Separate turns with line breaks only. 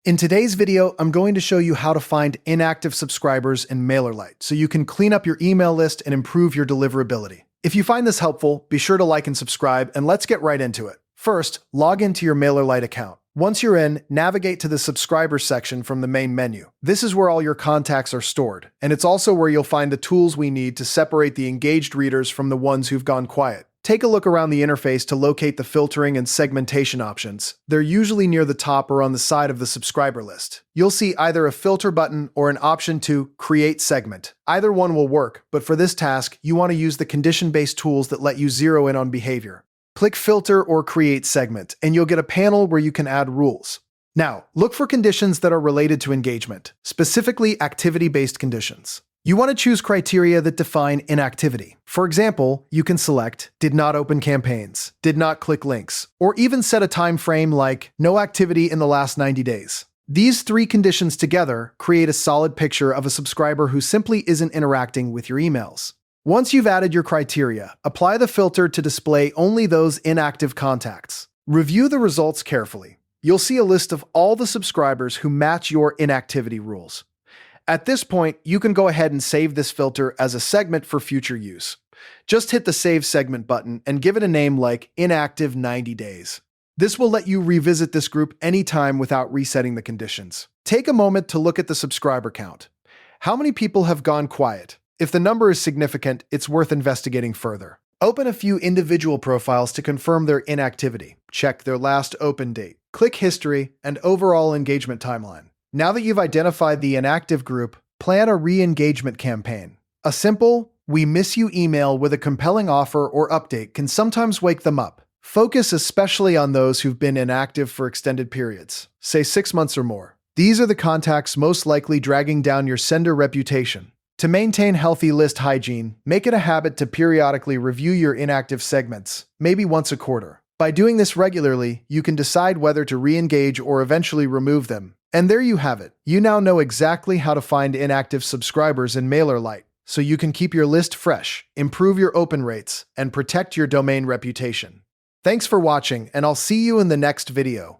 In today's video, I'm going to show you how to find inactive subscribers in MailerLite so you can clean up your email list and improve your deliverability. If you find this helpful, be sure to like and subscribe, and let's get right into it. First, log into your MailerLite account. Once you're in, navigate to the subscribers section from the main menu. This is where all your contacts are stored, and it's also where you'll find the tools we need to separate the engaged readers from the ones who've gone quiet. Take a look around the interface to locate the filtering and segmentation options. They're usually near the top or on the side of the subscriber list. You'll see either a filter button or an option to create segment. Either one will work, but for this task, you want to use the condition-based tools that let you zero in on behavior. Click Filter or Create Segment, and you'll get a panel where you can add rules. Now, look for conditions that are related to engagement, specifically activity-based conditions. You want to choose criteria that define inactivity. For example, you can select did not open campaigns, did not click links, or even set a time frame like no activity in the last 90 days. These three conditions together create a solid picture of a subscriber who simply isn't interacting with your emails. Once you've added your criteria, apply the filter to display only those inactive contacts. Review the results carefully. You'll see a list of all the subscribers who match your inactivity rules. At this point, you can go ahead and save this filter as a segment for future use. Just hit the Save Segment button and give it a name like Inactive 90 Days. This will let you revisit this group anytime without resetting the conditions. Take a moment to look at the subscriber count. How many people have gone quiet? If the number is significant, it's worth investigating further. Open a few individual profiles to confirm their inactivity. Check their last open date. Click History and Overall Engagement Timeline. Now that you've identified the inactive group, plan a re-engagement campaign. A simple, "We miss you" email with a compelling offer or update can sometimes wake them up. Focus especially on those who've been inactive for extended periods, say 6 months or more. These are the contacts most likely dragging down your sender reputation. To maintain healthy list hygiene, make it a habit to periodically review your inactive segments, maybe once a quarter. By doing this regularly, you can decide whether to re-engage or eventually remove them. And there you have it. You now know exactly how to find inactive subscribers in MailerLite, so you can keep your list fresh, improve your open rates, and protect your domain reputation. Thanks for watching, and I'll see you in the next video.